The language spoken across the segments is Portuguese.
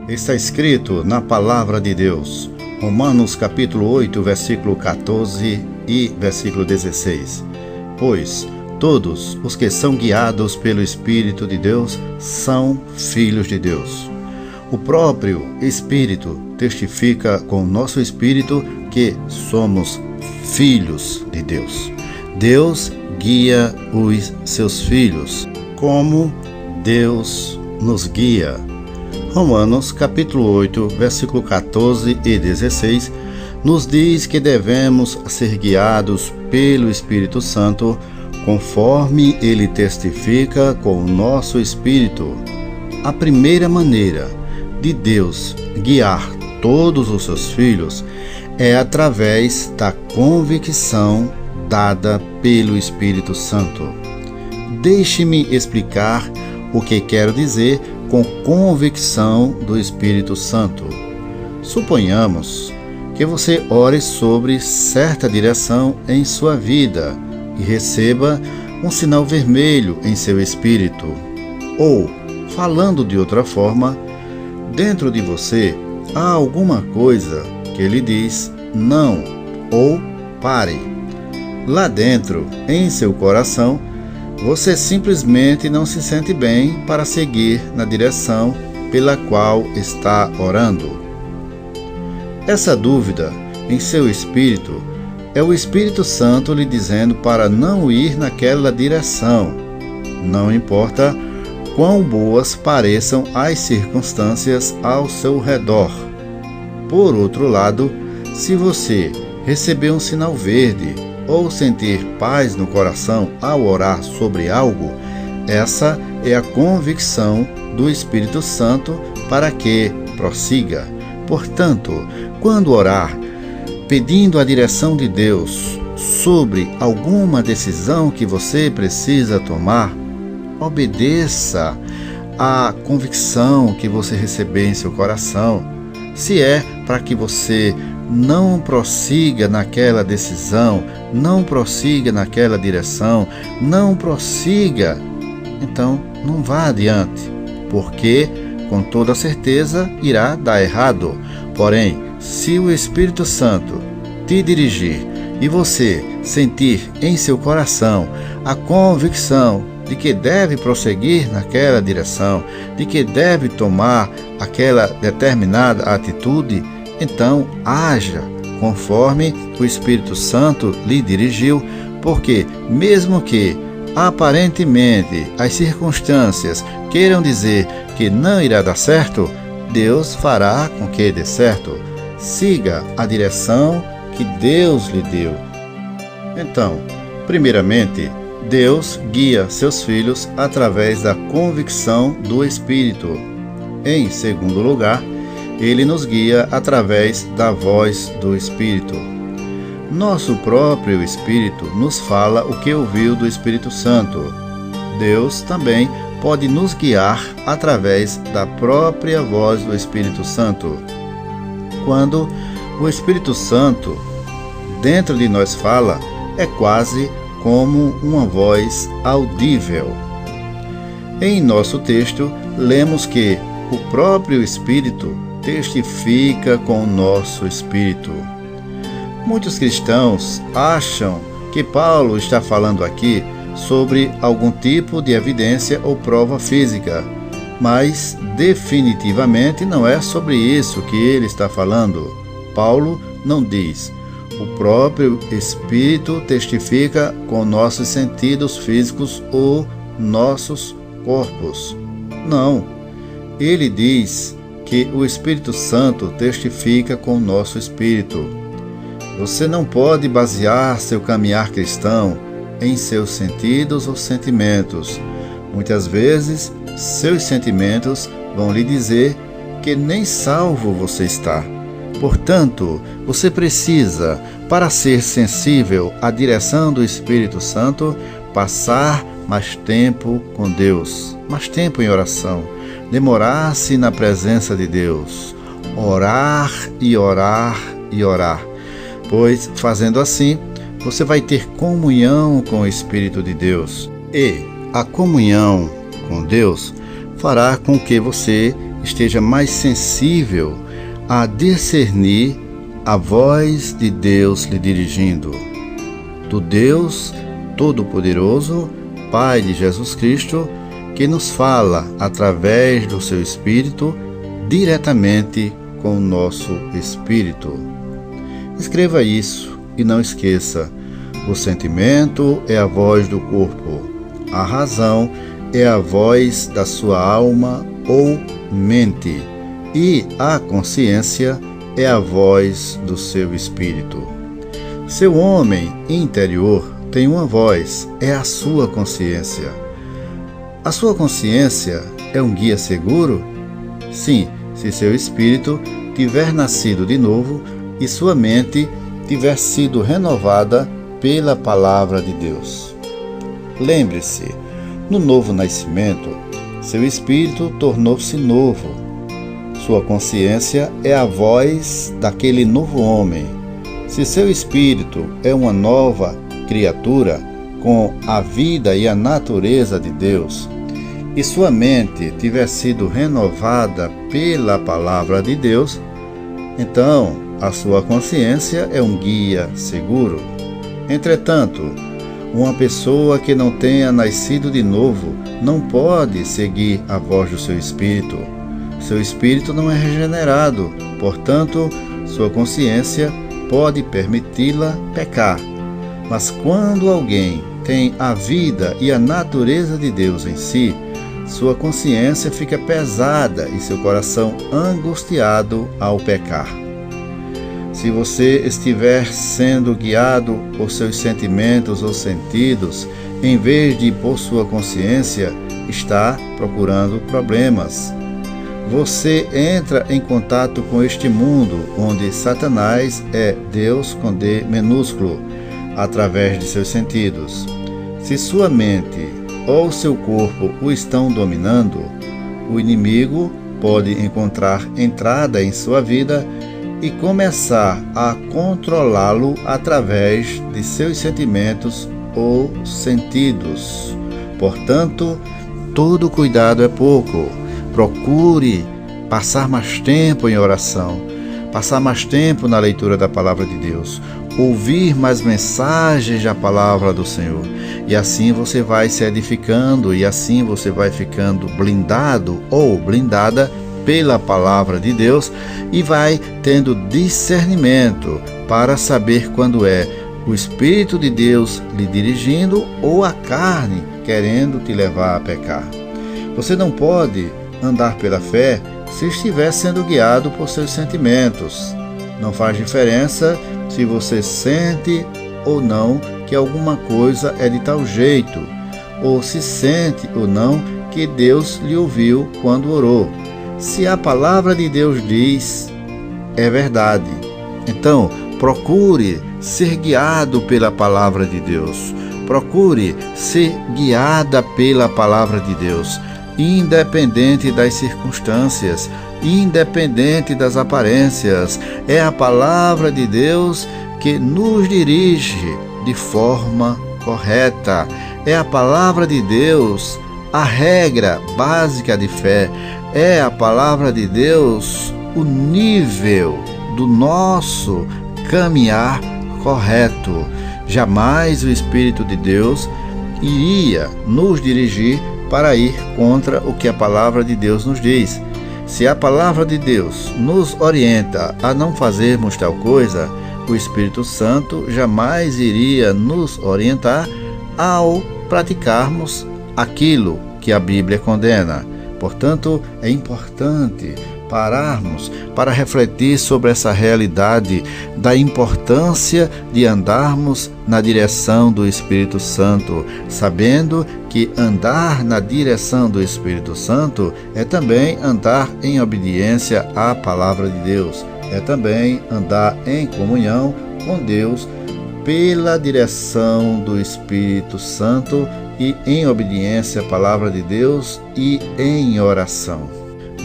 Está escrito na palavra de Deus, Romanos capítulo 8, versículo 14 e versículo 16. Pois todos os que são guiados pelo Espírito de Deus são filhos de Deus. O próprio Espírito testifica com o nosso espírito que somos filhos de Deus. Deus guia os seus filhos, como Deus nos guia. Romanos capítulo 8, versículo 14 e 16 nos diz que devemos ser guiados pelo Espírito Santo, conforme ele testifica com o nosso espírito. A primeira maneira de Deus guiar todos os seus filhos é através da convicção dada pelo Espírito Santo. Deixe-me explicar o que quero dizer com convicção do Espírito Santo. Suponhamos que você ore sobre certa direção em sua vida e receba um sinal vermelho em seu espírito. Ou, falando de outra forma, dentro de você há alguma coisa que lhe diz não ou pare. Lá dentro, em seu coração, você simplesmente não se sente bem para seguir na direção pela qual está orando. Essa dúvida em seu espírito é o Espírito Santo lhe dizendo para não ir naquela direção. Não importa quão boas pareçam as circunstâncias ao seu redor. Por outro lado, se você receber um sinal verde ou sentir paz no coração ao orar sobre algo, essa é a convicção do Espírito Santo para que prossiga. Portanto, quando orar, pedindo a direção de Deus sobre alguma decisão que você precisa tomar, obedeça à convicção que você receber em seu coração. Se é para que você não prossiga naquela decisão, não prossiga naquela direção, não prossiga, então não vá adiante, porque com toda certeza irá dar errado. Porém, se o Espírito Santo te dirigir e você sentir em seu coração a convicção de que deve prosseguir naquela direção, de que deve tomar aquela determinada atitude, então haja conforme o Espírito Santo lhe dirigiu, porque mesmo que aparentemente as circunstâncias queiram dizer que não irá dar certo, Deus fará com que dê certo. Siga a direção que Deus lhe deu. Então, primeiramente, Deus guia seus filhos através da convicção do Espírito. Em segundo lugar, Ele nos guia através da voz do Espírito. Nosso próprio Espírito nos fala o que ouviu do Espírito Santo. Deus também pode nos guiar através da própria voz do Espírito Santo. Quando o Espírito Santo dentro de nós fala, é quase como uma voz audível. Em nosso texto, lemos que o próprio Espírito testifica com o nosso espírito. Muitos cristãos acham que Paulo está falando aqui sobre algum tipo de evidência ou prova física, mas definitivamente não é sobre isso que ele está falando. Paulo não diz: o próprio Espírito testifica com nossos sentidos físicos ou nossos corpos. Não, ele diz que o Espírito Santo testifica com o nosso espírito. Você não pode basear seu caminhar cristão em seus sentidos ou sentimentos. Muitas vezes, seus sentimentos vão lhe dizer que nem salvo você está. Portanto, você precisa, para ser sensível à direção do Espírito Santo, passar mais tempo com Deus, mais tempo em oração, demorar-se na presença de Deus, orar e orar e orar, pois fazendo assim, você vai ter comunhão com o Espírito de Deus, e a comunhão com Deus fará com que você esteja mais sensível a discernir a voz de Deus lhe dirigindo, do Deus Todo-Poderoso, Pai de Jesus Cristo, que nos fala através do seu Espírito diretamente com o nosso espírito. Escreva isso e não esqueça: o sentimento é a voz do corpo, a razão é a voz da sua alma ou mente, e a consciência é a voz do seu espírito. Seu homem interior tem uma voz, é a sua consciência. A sua consciência é um guia seguro? Sim, se seu espírito tiver nascido de novo e sua mente tiver sido renovada pela palavra de Deus. Lembre-se, no novo nascimento, seu espírito tornou-se novo. Sua consciência é a voz daquele novo homem. Se seu espírito é uma nova criatura com a vida e a natureza de Deus, e sua mente tiver sido renovada pela palavra de Deus, então a sua consciência é um guia seguro. Entretanto, uma pessoa que não tenha nascido de novo não pode seguir a voz do seu espírito. Seu espírito não é regenerado, portanto, sua consciência pode permiti-la pecar. Mas quando alguém tem a vida e a natureza de Deus em si, sua consciência fica pesada e seu coração angustiado ao pecar. Se você estiver sendo guiado por seus sentimentos ou sentidos, em vez de por sua consciência, está procurando problemas. Você entra em contato com este mundo, onde Satanás é Deus com D minúsculo, através de seus sentidos. Se sua mente ou seu corpo o estão dominando, o inimigo pode encontrar entrada em sua vida e começar a controlá-lo através de seus sentimentos ou sentidos. Portanto, todo cuidado é pouco. Procure passar mais tempo em oração, passar mais tempo na leitura da palavra de Deus, ouvir mais mensagens da palavra do Senhor. E assim você vai se edificando, e assim você vai ficando blindado ou blindada pela palavra de Deus e vai tendo discernimento para saber quando é o Espírito de Deus lhe dirigindo ou a carne querendo te levar a pecar. Você não pode andar pela fé se estiver sendo guiado por seus sentimentos. Não faz diferença se você sente ou não que alguma coisa é de tal jeito, ou se sente ou não que Deus lhe ouviu quando orou. Se a palavra de Deus diz, é verdade. Então, procure ser guiado pela palavra de Deus. Procure ser guiada pela palavra de Deus, independente das circunstâncias, independente das aparências. É a palavra de Deus que nos dirige de forma correta. É a palavra de Deus a regra básica de fé. É a palavra de Deus o nível do nosso caminhar correto. Jamais o Espírito de Deus iria nos dirigir para ir contra o que a palavra de Deus nos diz. Se a palavra de Deus nos orienta a não fazermos tal coisa, o Espírito Santo jamais iria nos orientar ao praticarmos aquilo que a Bíblia condena. Portanto, é importante pararmos para refletir sobre essa realidade da importância de andarmos na direção do Espírito Santo, sabendo que andar na direção do Espírito Santo é também andar em obediência à palavra de Deus, é também andar em comunhão com Deus pela direção do Espírito Santo e em obediência à palavra de Deus e em oração.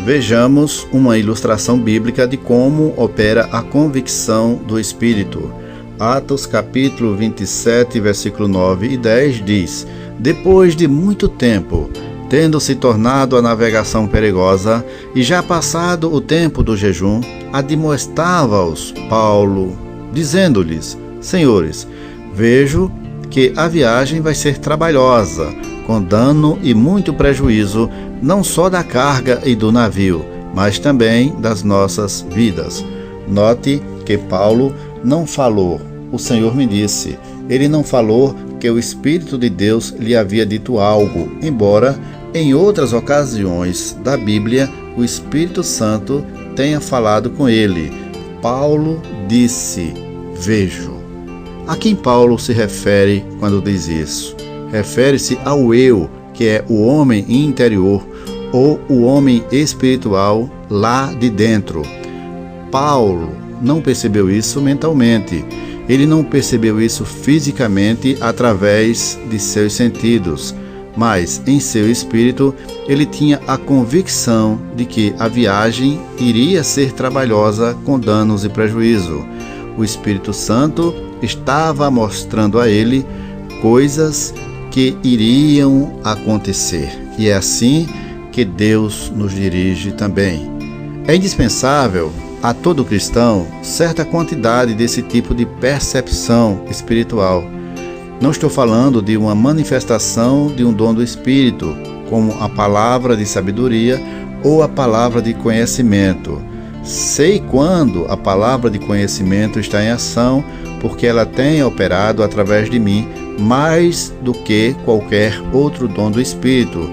Vejamos uma ilustração bíblica de como opera a convicção do Espírito. Atos capítulo 27, versículo 9 e 10 diz: Depois de muito tempo, Tendo se tornado a navegação perigosa, e já passado o tempo do jejum, admoestava-os Paulo, dizendo-lhes: Senhores, vejo que a viagem vai ser trabalhosa, com dano e muito prejuízo, não só da carga e do navio, mas também das nossas vidas. Note que Paulo não falou, o Senhor me disse. Ele não falou que o Espírito de Deus lhe havia dito algo, embora em outras ocasiões da Bíblia o Espírito Santo tenha falado com ele. Paulo disse: vejo. A quem Paulo se refere quando diz isso? Refere-se ao eu, que é o homem interior, ou o homem espiritual lá de dentro. Paulo não percebeu isso mentalmente. Ele não percebeu isso fisicamente através de seus sentidos, mas em seu espírito ele tinha a convicção de que a viagem iria ser trabalhosa, com danos e prejuízo. O Espírito Santo estava mostrando a ele coisas que iriam acontecer. E é assim que Deus nos dirige também. É indispensável a todo cristão certa quantidade desse tipo de percepção espiritual. Não estou falando de uma manifestação de um dom do Espírito, como a palavra de sabedoria ou a palavra de conhecimento. Sei quando a palavra de conhecimento está em ação, porque ela tem operado através de mim mais do que qualquer outro dom do Espírito.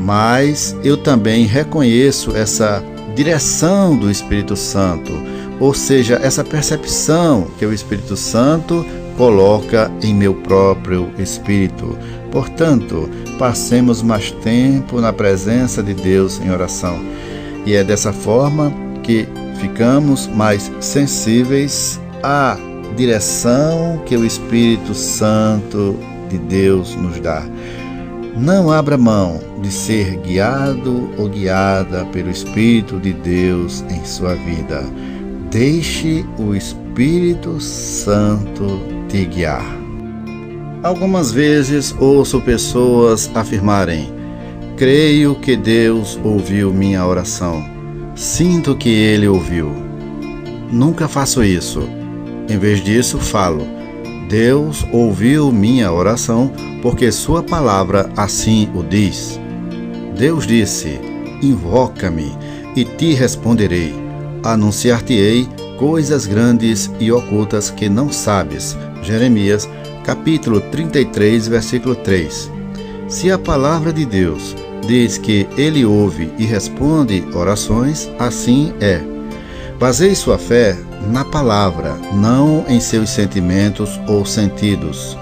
Mas eu também reconheço essa direção do Espírito Santo, ou seja, essa percepção que o Espírito Santo coloca em meu próprio espírito. Portanto, passemos mais tempo na presença de Deus em oração. E é dessa forma que ficamos mais sensíveis à direção que o Espírito Santo de Deus nos dá. Não abra mão de ser guiado ou guiada pelo Espírito de Deus em sua vida. Deixe o Espírito Santo te guiar. Algumas vezes ouço pessoas afirmarem: creio que Deus ouviu minha oração. Sinto que Ele ouviu. Nunca faço isso. Em vez disso, falo: Deus ouviu minha oração, porque sua palavra assim o diz. Deus disse: invoca-me e te responderei. Anunciar-te-ei coisas grandes e ocultas que não sabes. Jeremias, capítulo 33, versículo 3. Se a palavra de Deus diz que Ele ouve e responde orações, assim é. Baseie sua fé na palavra, não em seus sentimentos ou sentidos.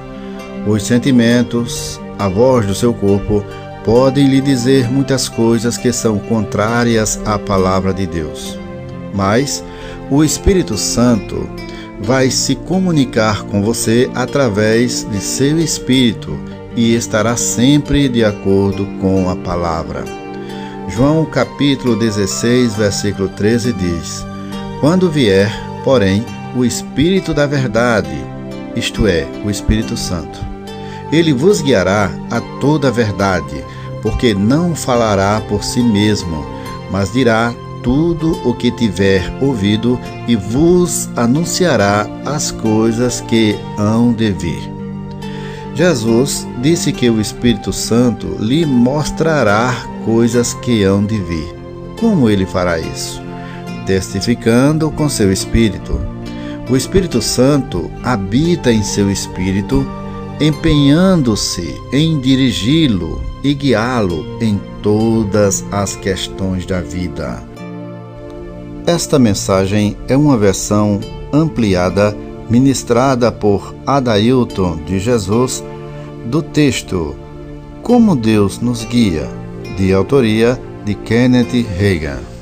Os sentimentos, a voz do seu corpo, podem lhe dizer muitas coisas que são contrárias à palavra de Deus. Mas o Espírito Santo vai se comunicar com você através de seu espírito e estará sempre de acordo com a palavra. João capítulo 16, versículo 13 diz: quando vier, porém, o Espírito da verdade, isto é, o Espírito Santo, ele vos guiará a toda a verdade, porque não falará por si mesmo, mas dirá tudo o que tiver ouvido e vos anunciará as coisas que hão de vir. Jesus disse que o Espírito Santo lhe mostrará coisas que hão de vir. Como ele fará isso? Testificando com seu Espírito. O Espírito Santo habita em seu espírito, empenhando-se em dirigi-lo e guiá-lo em todas as questões da vida. Esta mensagem é uma versão ampliada, ministrada por Adailton de Jesus, do texto Como Deus nos Guia, de autoria de Kenneth Hagin.